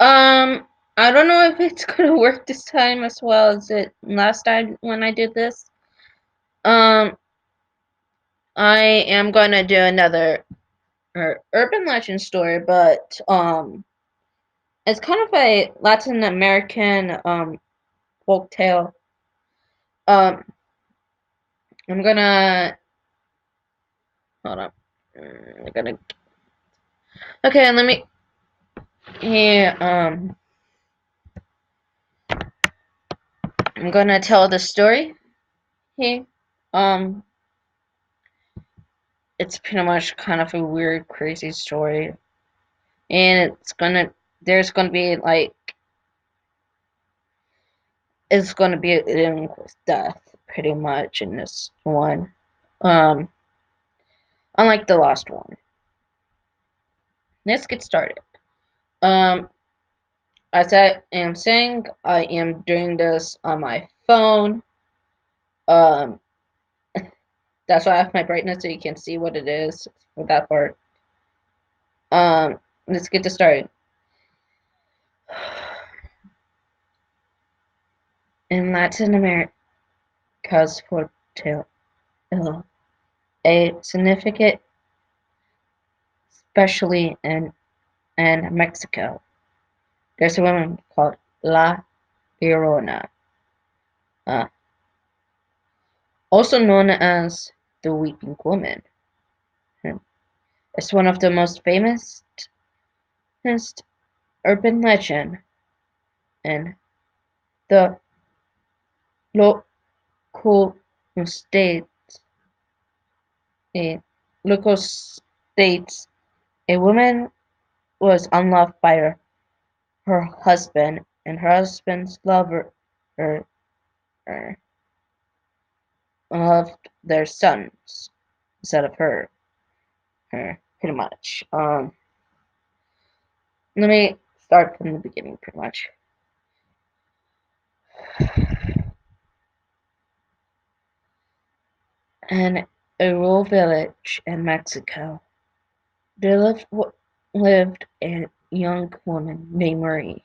Um, I don't know if it's gonna work this time as well as it last time when I did this. Um, I am gonna do another urban legend story, but it's kind of a Latin American folk tale. Um, I'm gonna hold on. I'm gonna okay. Let me here. I'm gonna tell the story here. Um, it's pretty much kind of a weird, crazy story, and there's gonna be like it's gonna be dealing with death pretty much in this one. Um, unlike the last one. Let's get started. Um, as I am saying, I am doing this on my phone. Um, that's why I have my brightness so you can see what it is for that part. Let's get to started. In Latin America's Portillo, a significant, especially in Mexico, there's a woman called La Llorona, uh, also known as the Weeping Woman. It's one of the most famous urban legend in the local state, eh, local states. A woman was unloved by her husband, and her husband's lover er, er, loved their sons instead of her, pretty much. Let me start from the beginning, pretty much. In a rural village in Mexico, there lived a young woman named Marie.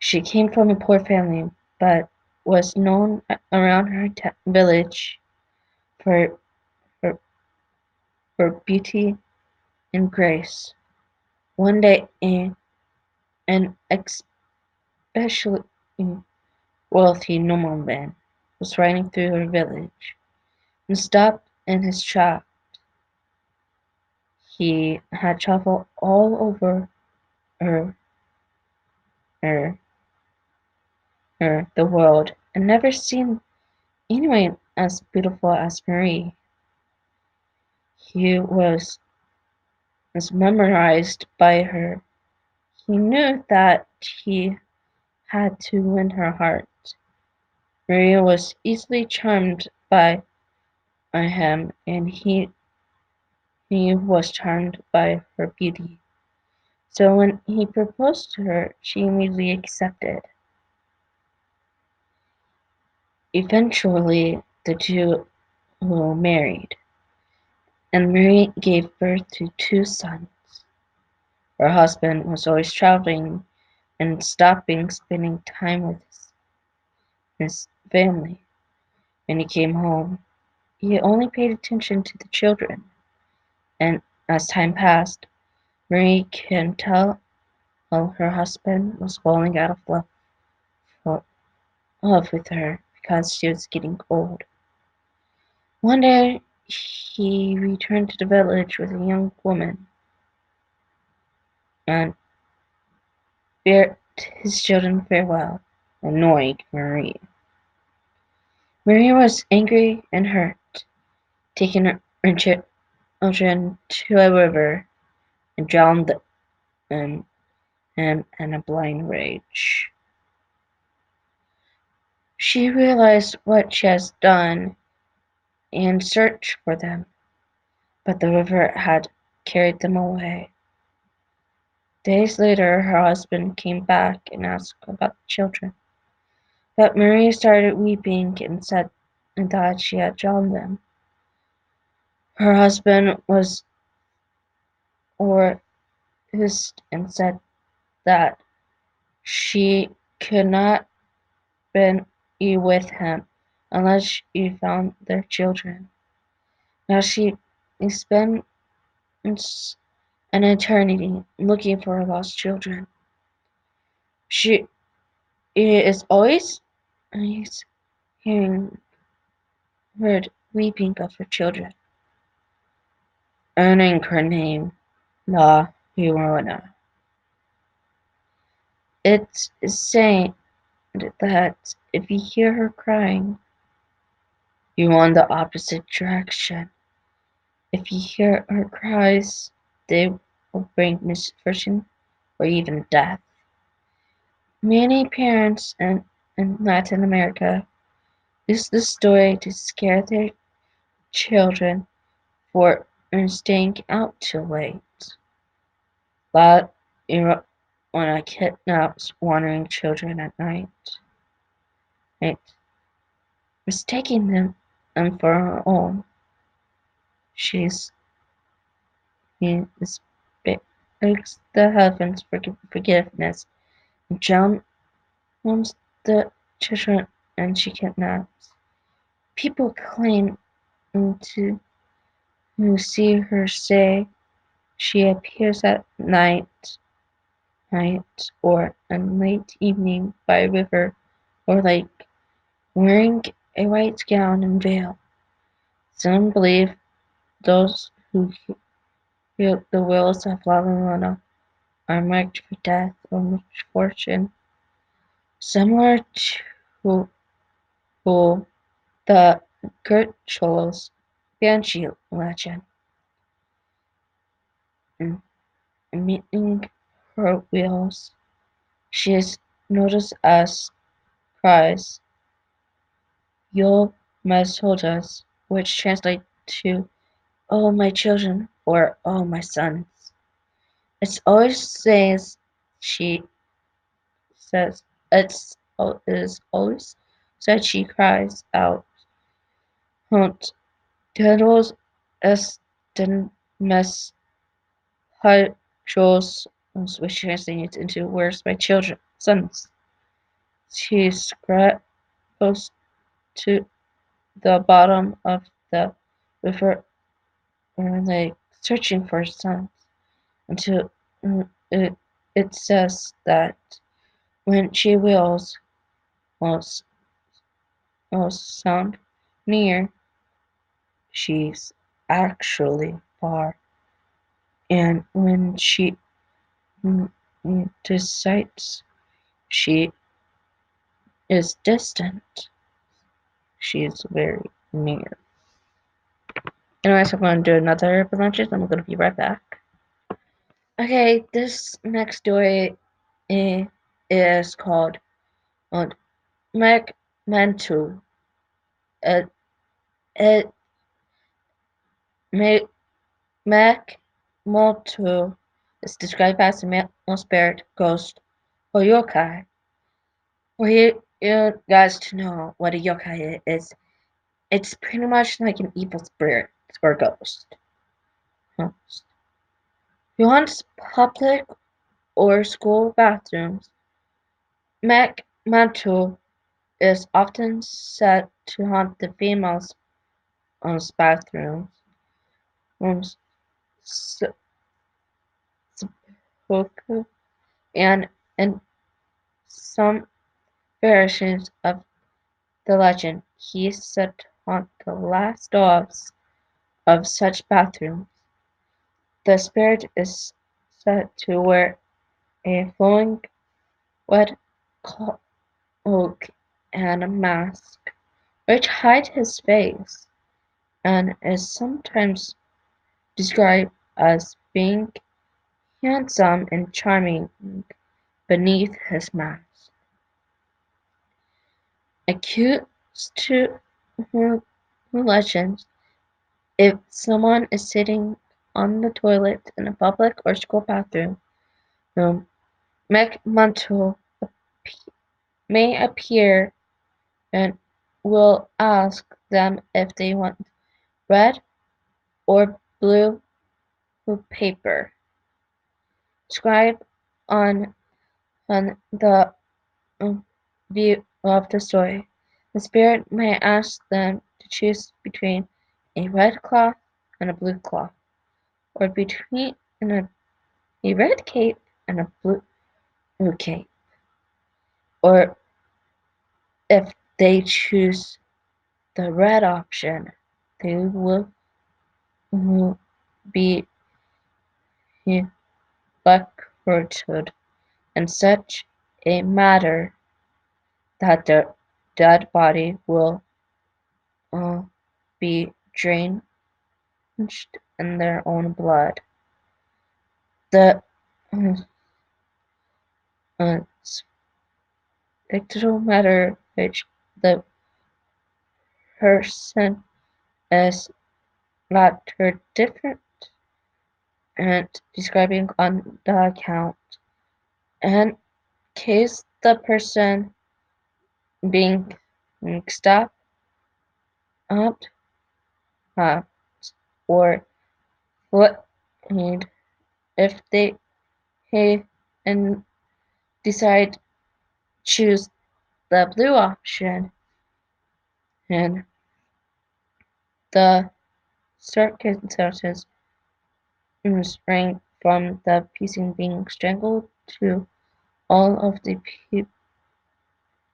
She came from a poor family, but was known around her village for, for for beauty and grace. One day, an especially wealthy nobleman was riding through her village and stopped in his shop. He had traveled all over her, her, the world and never seen anyone as beautiful as Marie. He was mesmerized by her. He knew that he had to win her heart. Maria was easily charmed by him, and he was charmed by her beauty. So when he proposed to her, she immediately accepted. Eventually, the two were married, and Marie gave birth to two sons. Her husband was always traveling and stopping spending time with his family. When he came home, he only paid attention to the children, and as time passed, Marie can tell her husband was falling out of love with her because she was getting old. One day, he returned to the village with a young woman and bade his children farewell, annoying Marie. Marie was angry and hurt, taking her children to a river and drowned them in a blind rage. She realized what she has done and searched for them, but the river had carried them away. Days later, her husband came back and asked about the children, but Marie started weeping and said and thought she had drowned them. Her husband was horrified and said that She could not be with him unless she found their children. Now she spends an eternity looking for her lost children. She is always hearing heard weeping of her children, earning her name, La Llorona. It's saying that if you hear her crying, you go in the opposite direction. If you hear her cries, they will bring misfortune or even death. Many parents in Latin America use this story to scare their children for staying out too late. But when I kidnaps wandering children at night, right, mistaking them for her own, she's he begs the heavens for forgiveness and drowns the children and she kidnaps. People claim to who see her say she appears at night or in late evening by a river or lake, wearing a white gown and veil. Some believe those who hear the wills of La Llorona are marked for death or misfortune, similar to who the Gercholos Banshee legend, meeting her wheels. She is noticed as cries "Yo mis hijos", which translates to "Oh my children" or "Oh my sons". It always says she says it is always said she cries out "Hunt todos están mis hijos", which translates into "Where's my children, sons?". She goes to the bottom of the river like searching for sons until it, it says that when she wills most, most sound near, she's actually far, and when she decides she is distant, she is very near. Anyways, I'm going to do another lunches and I'm going to be right back. Okay, this next story is called MacMan 2. It, it MacMan 2 is described as a male spirit, ghost, or yokai. For you guys to know what a yokai is, it's pretty much like an evil spirit or ghost. Beyond public or school bathrooms, MacMan 2 is often said to haunt the females' bathrooms, rooms, and in some versions of the legend, he is said to haunt the last dogs of such bathrooms. The spirit is said to wear a flowing wet cloak and a mask, which hide his face, and is sometimes described as being handsome and charming beneath his mask. Accused to legends, if someone is sitting on the toilet in a public or school bathroom, McMantle may appear and will ask them if they want red or blue paper. Scribed on On the view of the story, the spirit may ask them to choose between a red cloth and a blue cloth, or between a red cape and a blue cape, or if they choose the red option, they will be bucketed in such a manner that their dead body will uh, be drenched in their own blood. The uh, spectral matter which the person is later different and describing on the account. In case the person being stopped up uh, or what if they and decide choose the blue option and the circumstances spring from the person being strangled to all of the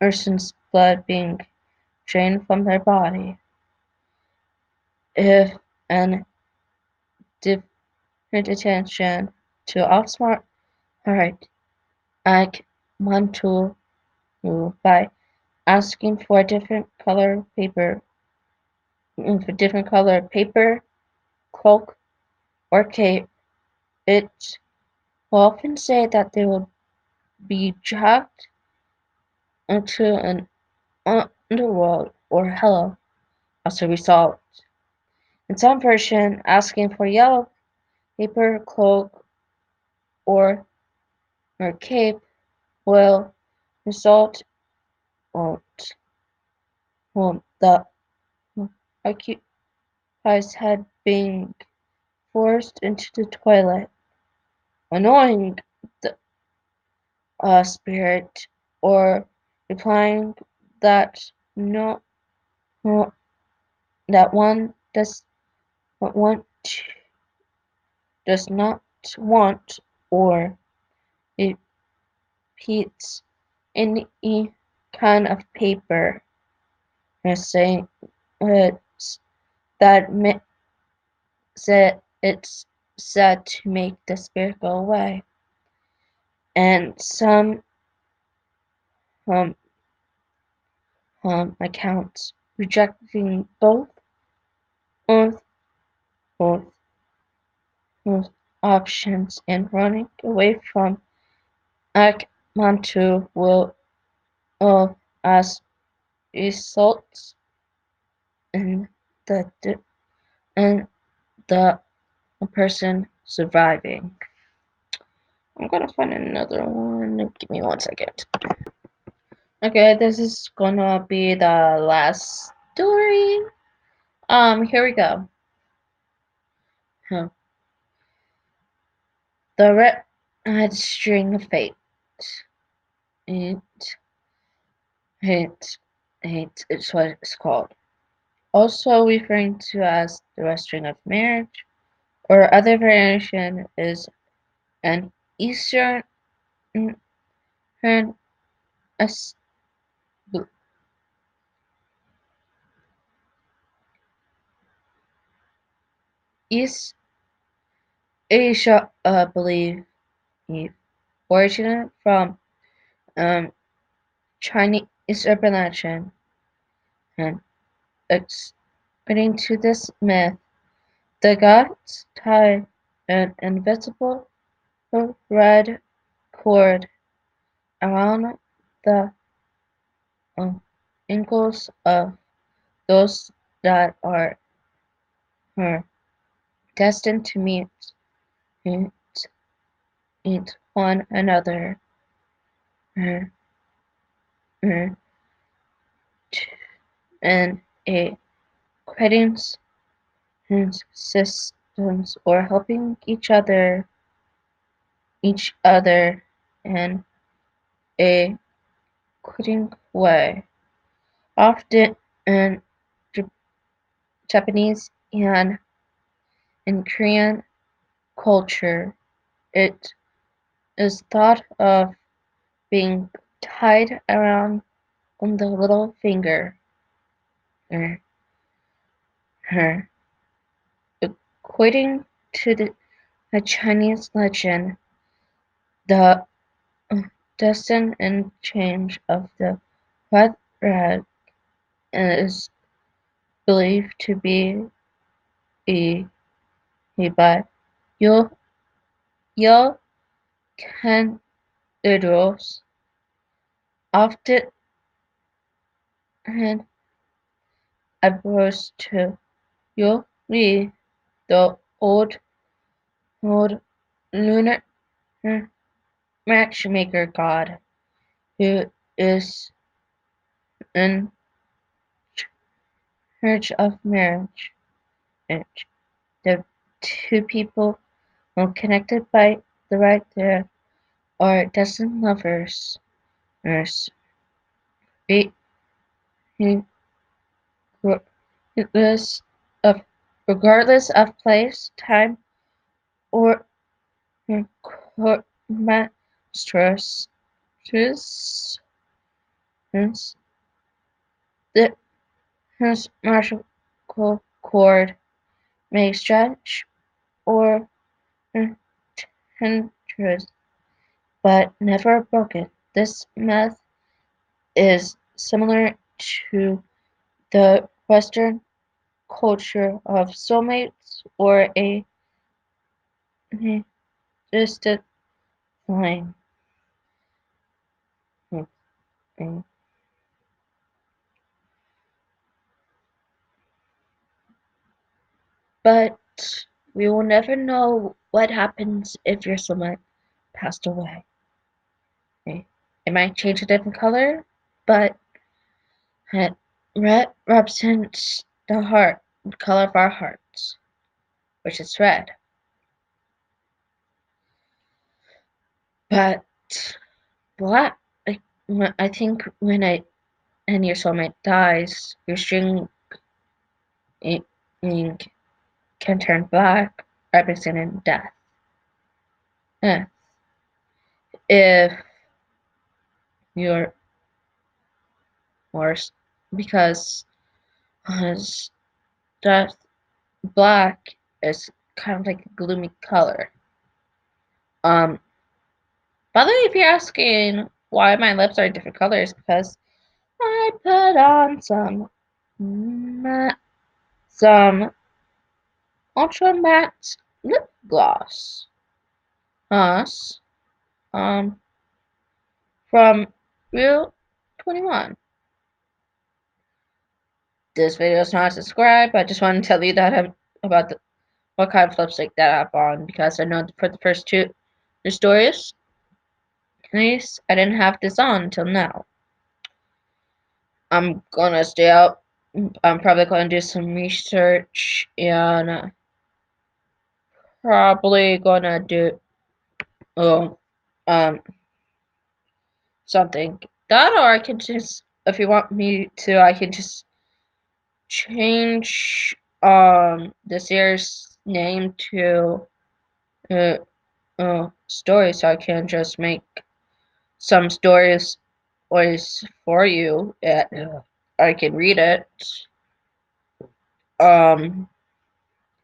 person's blood being drained from their body. If an different attention to outsmart heart act one tool by asking for different color paper, cloak, or cape, it will often say that they will be dragged into an underworld or hell as a result. In some version, asking for yellow paper, cloak, or cape will result in the occupies head being forced into the toilet, annoying the spirit, or implying that no, no that one want does not want or repeats any kind of paper, and saying that it's said to make the spirit go away. And some um, accounts rejecting both, both, both options and running away from MacMan will as results in the and the person surviving. I'm gonna find another one. Give me 1 second. Okay, this is gonna be the last story. Here we go. Huh. The red string of fate. It, it's what it's called. Also referring to as the red string of marriage, or other variation is an Eastern as East Asia believe originated from um, Chinese urban legend, and according to this myth, the gods tie an invisible red cord around the um, ankles of those that are uh, destined to meet, one another, uh, uh, and a credence systems or helping each other and a quitting way. Often in Japanese and in Korean culture, it is thought of being tied around on the little finger. Er, her. According to a Chinese legend, the destined and change of the red rat is believed to be a but yo yo can idols often and opposed to yo Li, the old lunar matchmaker god who is in charge of marriage. The two people are connected by the right there are destined lovers. Nurse. Be regardless of regardless of place, time, or stress. Hence, the magical cord may stretch or tendrils, but never broken. This myth is similar to the Western culture of soulmates or a distant flame. But we will never know what happens if your soulmate passed away. It might change a different color, but red represents the heart, the color of our hearts, which is red. But black, I think when your soulmate dies, your string ink can turn black, representing death. Yeah. If you're worse, because death black is kind of like a gloomy color. By the way, if you're asking why my lips are different colors, because I put on some ultra matte lip gloss. Us, um, from Real 21. This video is not subscribed. I just want to tell you that about what kind of lipstick that I have on, because I know for the first two the stories, at least I didn't have this on until now. I'm gonna stay out. I'm probably gonna do some research and probably gonna do oh um something. That or I can just, if you want me to, I can just change this year's name to uh, story, so I can just make some stories voice for you and I can read it.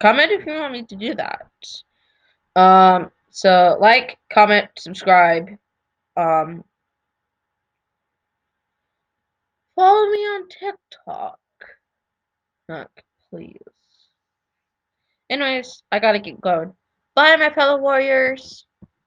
Comment if you want me to do that. So like, comment, subscribe, um follow me on TikTok. Please. Anyways, I gotta get going. Bye, my fellow warriors.